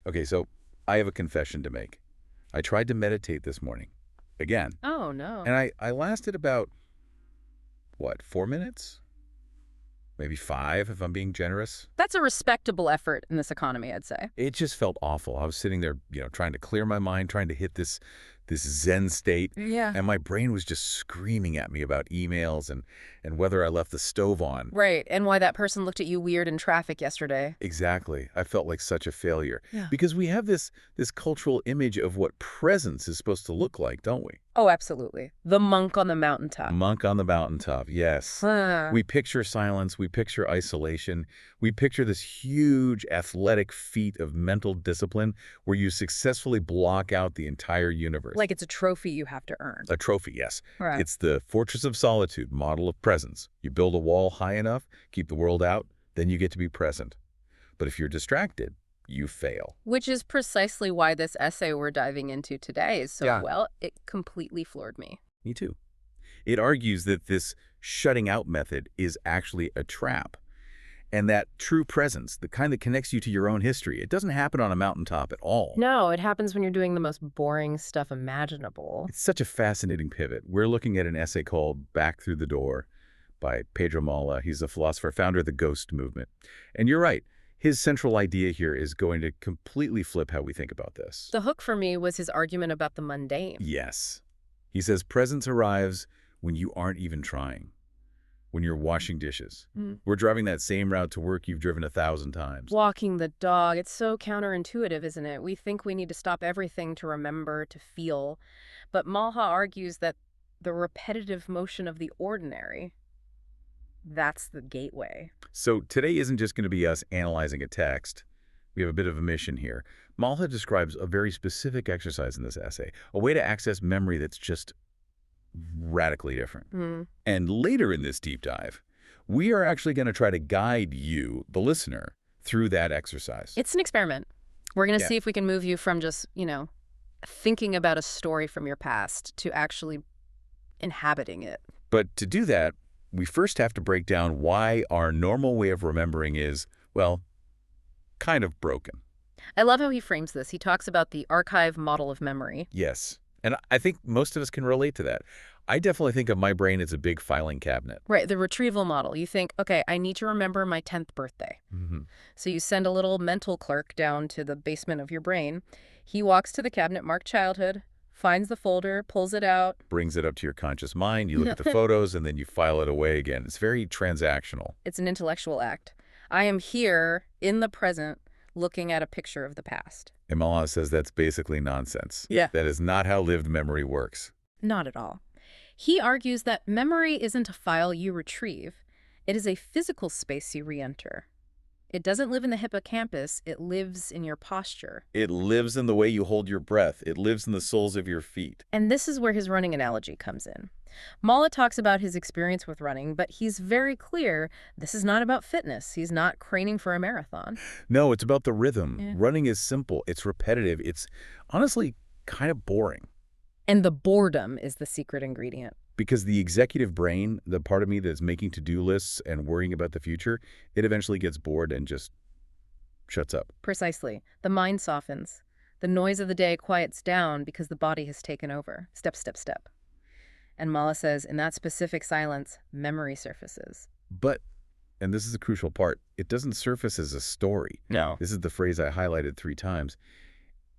Okay, so I have a confession to make. I tried to meditate this morning. Again. Oh, no. And I lasted about, what, 4 minutes? Maybe 5 if I'm being generous. That's a respectable effort in this economy, I'd say. It just felt awful. I was sitting there, trying to clear my mind, trying to hit this Zen state. Yeah. And my brain was just screaming at me about emails and whether I left the stove on. Right, and why that person looked at you weird in traffic yesterday. Exactly. I felt like such a failure. Yeah. Because we have this cultural image of what presence is supposed to look like, don't we? Oh, absolutely. The monk on the mountaintop. Monk on the mountaintop, yes. Huh. We picture silence, we picture isolation, we picture this huge athletic feat of mental discipline where you successfully block out the entire universe. Like it's a trophy you have to earn. A trophy, yes. Right. It's the Fortress of Solitude model of presence. You build a wall high enough, keep the world out, then you get to be present. But if you're distracted, you fail. Which is precisely why this essay we're diving into today is so Yeah. well, it completely floored me. Me too. It argues that this shutting out method is actually a trap. And that true presence, the kind that connects you to your own history, it doesn't happen on a mountaintop at all. No, it happens when you're doing the most boring stuff imaginable. It's such a fascinating pivot. We're looking at an essay called Back Through the Door by Pedro Mala. He's a philosopher, founder of the Ghost movement. And you're right. His central idea here is going to completely flip how we think about this. The hook for me was his argument about the mundane. Yes. He says presence arrives when you aren't even trying, when you're washing dishes. We're driving that same route to work you've driven 1,000 times. Walking the dog, it's so counterintuitive, isn't it? We think we need to stop everything to remember, to feel. But Malha argues that the repetitive motion of the ordinary, that's the gateway. So today isn't just going to be us analyzing a text. We have a bit of a mission here. Malha describes a very specific exercise in this essay, a way to access memory that's just radically different. And later in this deep dive, we are actually going to try to guide you, the listener, through that exercise. It's an experiment. We're going to Yeah. see if we can move you from just, thinking about a story from your past to actually inhabiting it. But to do that, we first have to break down why our normal way of remembering is, well, kind of broken. I love how he frames this. He talks about the archive model of memory. Yes. And I think most of us can relate to that. I definitely think of my brain as a big filing cabinet. Right, the retrieval model. You think, okay, I need to remember my 10th birthday. So you send a little mental clerk down to the basement of your brain. He walks to the cabinet marked childhood, finds the folder, pulls it out. Brings it up to your conscious mind, you look at the photos, and then you file it away again. It's very transactional. It's an intellectual act. I am here in the present looking at a picture of the past. And Malha says that's basically nonsense. Yeah. That is not how lived memory works. Not at all. He argues that memory isn't a file you retrieve. It is a physical space you re-enter. It doesn't live in the hippocampus. It lives in your posture. It lives in the way you hold your breath. It lives in the soles of your feet. And this is where his running analogy comes in. Mala talks about his experience with running, but he's very clear this is not about fitness. He's not craning for a marathon. No, it's about the rhythm. Yeah. Running is simple. It's repetitive. It's honestly kind of boring. And the boredom is the secret ingredient. Because the executive brain, the part of me that's making to-do lists and worrying about the future, it eventually gets bored and just shuts up. Precisely. The mind softens. The noise of the day quiets down because the body has taken over. Step, step, step. And Mala says, in that specific silence, memory surfaces. But, and this is a crucial part, it doesn't surface as a story. No. This is the phrase I highlighted 3 times.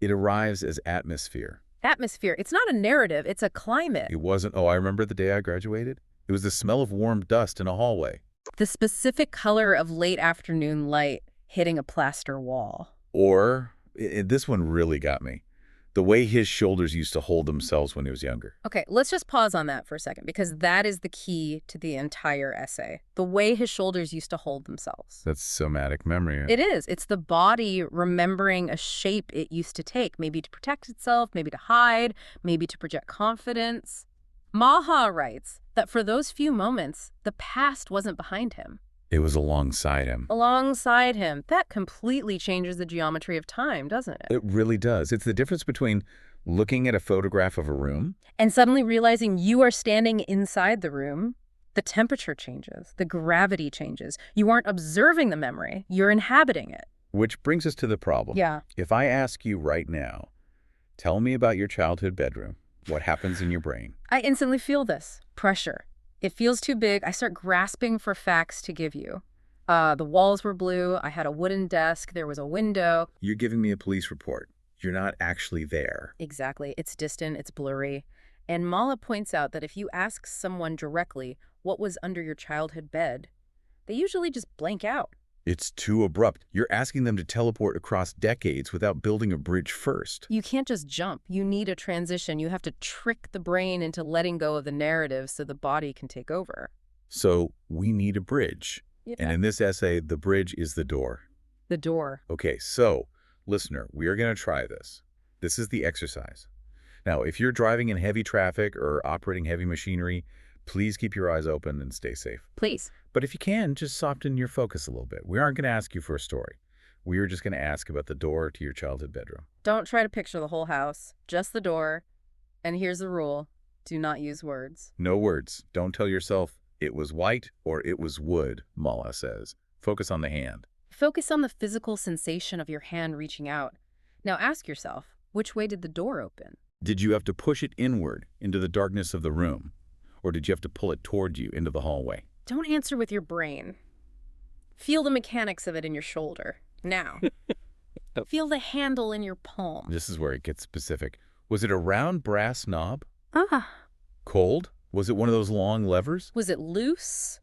It arrives as atmosphere. Atmosphere. It's not a narrative. It's a climate. It wasn't, oh, I remember the day I graduated? It was the smell of warm dust in a hallway. The specific color of late afternoon light hitting a plaster wall. Or, this one really got me, the way his shoulders used to hold themselves when he was younger. Okay, let's just pause on that for a second, because that is the key to the entire essay. The way his shoulders used to hold themselves. That's somatic memory. It is. It's the body remembering a shape it used to take, maybe to protect itself, maybe to hide, maybe to project confidence. Malha writes that for those few moments, the past wasn't behind him. It was alongside him. Alongside him. That completely changes the geometry of time, doesn't it? It really does. It's the difference between looking at a photograph of a room And suddenly realizing you are standing inside the room. The temperature changes. The gravity changes. You aren't observing the memory. You're inhabiting it. Which brings us to the problem. Yeah. If I ask you right now, tell me about your childhood bedroom, what happens in your brain? I instantly feel this pressure. It feels too big. I start grasping for facts to give you. The walls were blue. I had a wooden desk. There was a window. You're giving me a police report. You're not actually there. Exactly. It's distant. It's blurry. And Mala points out that if you ask someone directly what was under your childhood bed, they usually just blank out. It's too abrupt. You're asking them to teleport across decades without building a bridge first. You can't just jump. You need a transition. You have to trick the brain into letting go of the narrative so the body can take over. So we need a bridge. Yeah. And in this essay, the bridge is the door. The door. Okay, so, listener, we are going to try this. This is the exercise. Now, if you're driving in heavy traffic or operating heavy machinery, please keep your eyes open and stay safe. Please. But if you can, just soften your focus a little bit. We aren't going to ask you for a story. We are just going to ask about the door to your childhood bedroom. Don't try to picture the whole house, just the door. And here's the rule. Do not use words. No words. Don't tell yourself, it was white or it was wood, Mala says. Focus on the hand. Focus on the physical sensation of your hand reaching out. Now ask yourself, which way did the door open? Did you have to push it inward into the darkness of the room? Or did you have to pull it toward you into the hallway? Don't answer with your brain. Feel the mechanics of it in your shoulder. Now. Feel the handle in your palm. This is where it gets specific. Was it a round brass knob? Ah. Cold? Was it one of those long levers? Was it loose?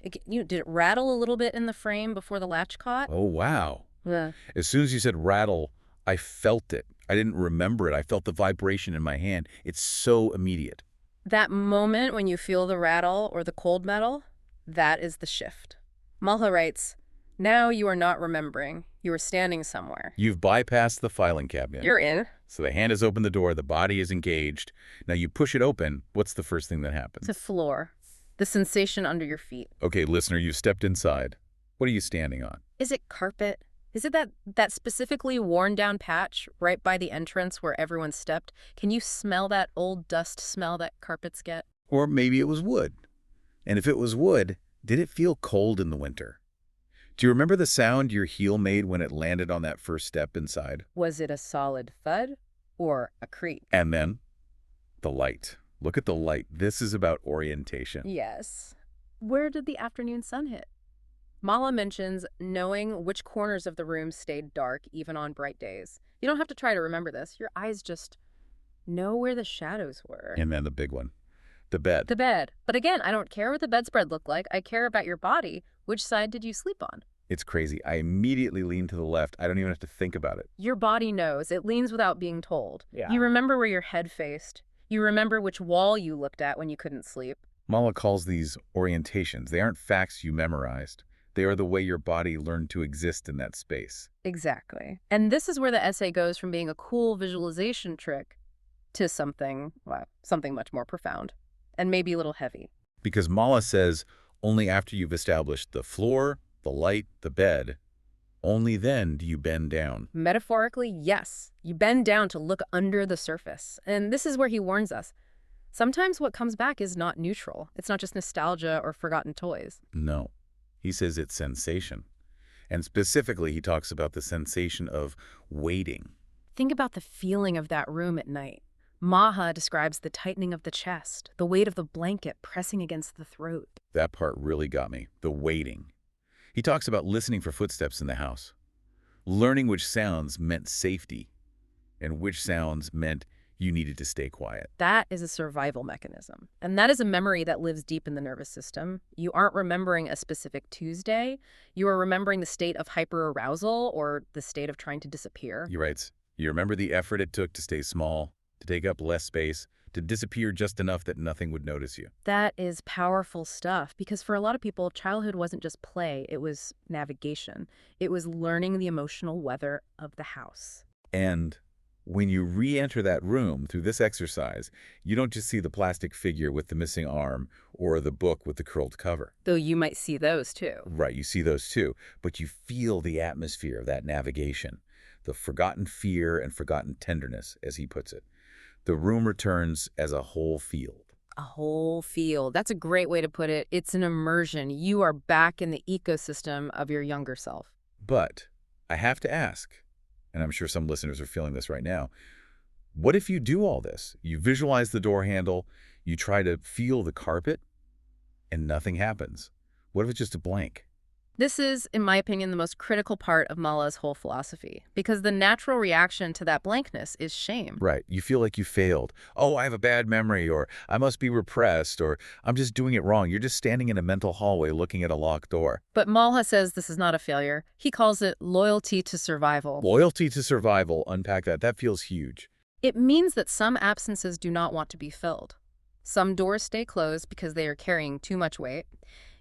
Did it rattle a little bit in the frame before the latch caught? Oh, wow. Yeah. As soon as you said rattle, I felt it. I didn't remember it. I felt the vibration in my hand. It's so immediate. That moment when you feel the rattle or the cold metal, that is the shift. Malha writes, now you are not remembering. You are standing somewhere. You've bypassed the filing cabinet. You're in. So the hand has opened the door, the body is engaged. Now you push it open, what's the first thing that happens? The floor. The sensation under your feet. Okay, listener, you've stepped inside. What are you standing on? Is it carpet? Is it that specifically worn down patch right by the entrance where everyone stepped? Can you smell that old dust smell that carpets get? Or maybe it was wood. And if it was wood, did it feel cold in the winter? Do you remember the sound your heel made when it landed on that first step inside? Was it a solid thud or a creak? And then the light. Look at the light. This is about orientation. Yes. Where did the afternoon sun hit? Mala mentions knowing which corners of the room stayed dark even on bright days. You don't have to try to remember this. Your eyes just know where the shadows were. And then the big one, the bed. The bed. But again, I don't care what the bedspread looked like. I care about your body. Which side did you sleep on? It's crazy. I immediately lean to the left. I don't even have to think about it. Your body knows. It leans without being told. Yeah. You remember where your head faced. You remember which wall you looked at when you couldn't sleep. Mala calls these orientations. They aren't facts you memorized. They are the way your body learned to exist in that space. Exactly. And this is where the essay goes from being a cool visualization trick to something, well, something much more profound and maybe a little heavy. Because Mala says only after you've established the floor, the light, the bed, only then do you bend down. Metaphorically, yes. You bend down to look under the surface. And this is where he warns us. Sometimes what comes back is not neutral. It's not just nostalgia or forgotten toys. No. He says it's sensation. And specifically, he talks about the sensation of waiting. Think about the feeling of that room at night. Maha describes the tightening of the chest, the weight of the blanket pressing against the throat. That part really got me, the waiting. He talks about listening for footsteps in the house, learning which sounds meant safety, and which sounds meant you needed to stay quiet. That is a survival mechanism. And that is a memory that lives deep in the nervous system. You aren't remembering a specific Tuesday. You are remembering the state of hyperarousal or the state of trying to disappear. He writes, you remember the effort it took to stay small, to take up less space, to disappear just enough that nothing would notice you. That is powerful stuff because for a lot of people, childhood wasn't just play. It was navigation. It was learning the emotional weather of the house. And when you re-enter that room through this exercise, you don't just see the plastic figure with the missing arm or the book with the curled cover. Though you might see those too. Right, you see those too, but you feel the atmosphere of that navigation, the forgotten fear and forgotten tenderness, as he puts it. The room returns as a whole field. A whole field. That's a great way to put it. It's an immersion. You are back in the ecosystem of your younger self. But I have to ask, and I'm sure some listeners are feeling this right now, what if you do all this? You visualize the door handle, you try to feel the carpet, and nothing happens. What if it's just a blank? This is, in my opinion, the most critical part of Mala's whole philosophy, because the natural reaction to that blankness is shame. Right. You feel like you failed. Oh, I have a bad memory, or I must be repressed, or I'm just doing it wrong. You're just standing in a mental hallway looking at a locked door. But Malha says this is not a failure. He calls it loyalty to survival. Loyalty to survival, unpack that. That feels huge. It means that some absences do not want to be filled. Some doors stay closed because they are carrying too much weight.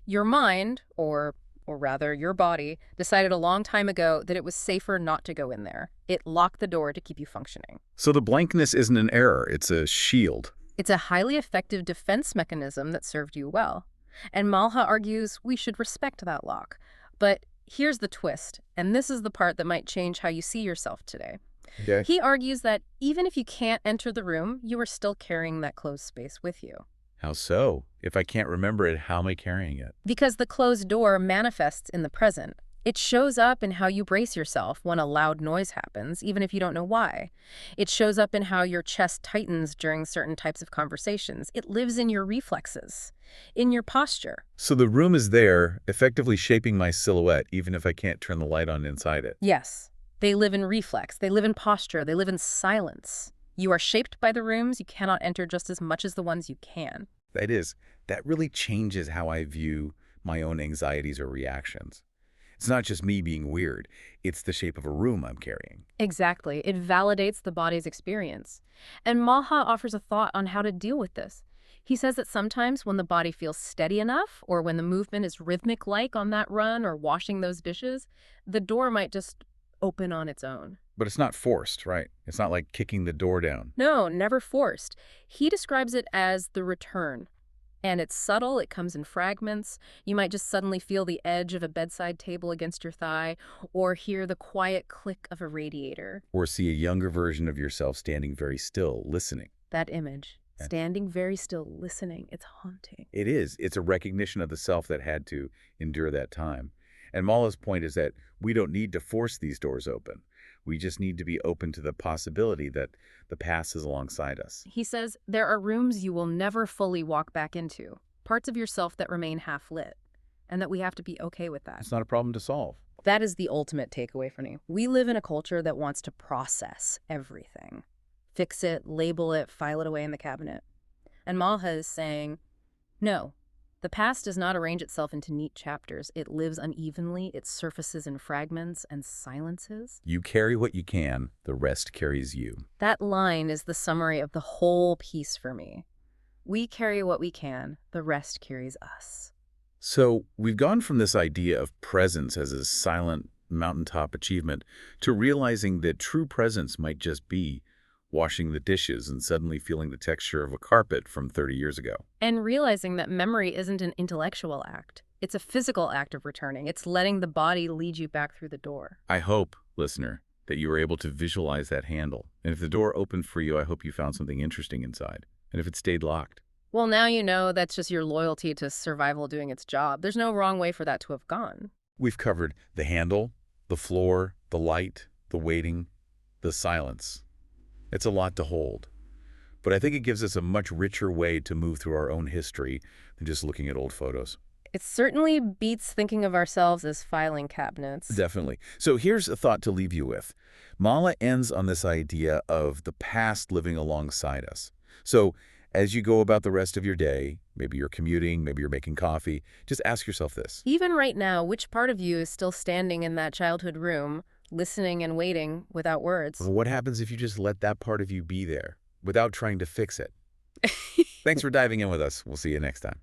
Your mind, or rather your body, decided a long time ago that it was safer not to go in there. It locked the door to keep you functioning. So the blankness isn't an error. It's a shield. It's a highly effective defense mechanism that served you well. And Malha argues we should respect that lock. But here's the twist, and this is the part that might change how you see yourself today. Okay. He argues that even if you can't enter the room, you are still carrying that closed space with you. How so? If I can't remember it, how am I carrying it? Because the closed door manifests in the present. It shows up in how you brace yourself when a loud noise happens, even if you don't know why. It shows up in how your chest tightens during certain types of conversations. It lives in your reflexes, in your posture. So the room is there, effectively shaping my silhouette, even if I can't turn the light on inside it. Yes, they live in reflex, they live in posture, they live in silence. You are shaped by the rooms you cannot enter just as much as the ones you can. That really changes how I view my own anxieties or reactions. It's not just me being weird. It's the shape of a room I'm carrying. Exactly. It validates the body's experience. And Malha offers a thought on how to deal with this. He says that sometimes when the body feels steady enough, or when the movement is rhythmic-like on that run or washing those dishes, the door might just open on its own. But it's not forced, right? It's not like kicking the door down. No, never forced. He describes it as the return. And it's subtle, it comes in fragments. You might just suddenly feel the edge of a bedside table against your thigh, or hear the quiet click of a radiator. Or see a younger version of yourself standing very still, listening. That image, standing very still, listening, it's haunting. It is. It's a recognition of the self that had to endure that time. And Mala's point is that we don't need to force these doors open. We just need to be open to the possibility that the past is alongside us. He says there are rooms you will never fully walk back into, parts of yourself that remain half-lit, and that we have to be okay with that. It's not a problem to solve. That is the ultimate takeaway for me. We live in a culture that wants to process everything. Fix it, label it, file it away in the cabinet. And Malha is saying, no. The past does not arrange itself into neat chapters. It lives unevenly, it surfaces in fragments and silences. You carry what you can, the rest carries you. That line is the summary of the whole piece for me. We carry what we can, the rest carries us. So we've gone from this idea of presence as a silent mountaintop achievement to realizing that true presence might just be washing the dishes and suddenly feeling the texture of a carpet from 30 years ago. And realizing that memory isn't an intellectual act. It's a physical act of returning. It's letting the body lead you back through the door. I hope, listener, that you were able to visualize that handle. And if the door opened for you, I hope you found something interesting inside. And if it stayed locked. Well, now you know that's just your loyalty to survival doing its job. There's no wrong way for that to have gone. We've covered the handle, the floor, the light, the waiting, the silence. It's a lot to hold. But I think it gives us a much richer way to move through our own history than just looking at old photos. It certainly beats thinking of ourselves as filing cabinets. Definitely. So here's a thought to leave you with. Mala ends on this idea of the past living alongside us. So as you go about the rest of your day, maybe you're commuting, maybe you're making coffee, just ask yourself this. Even right now, which part of you is still standing in that childhood room, listening and waiting without words? Well, what happens if you just let that part of you be there without trying to fix it? Thanks for diving in with us. We'll see you next time.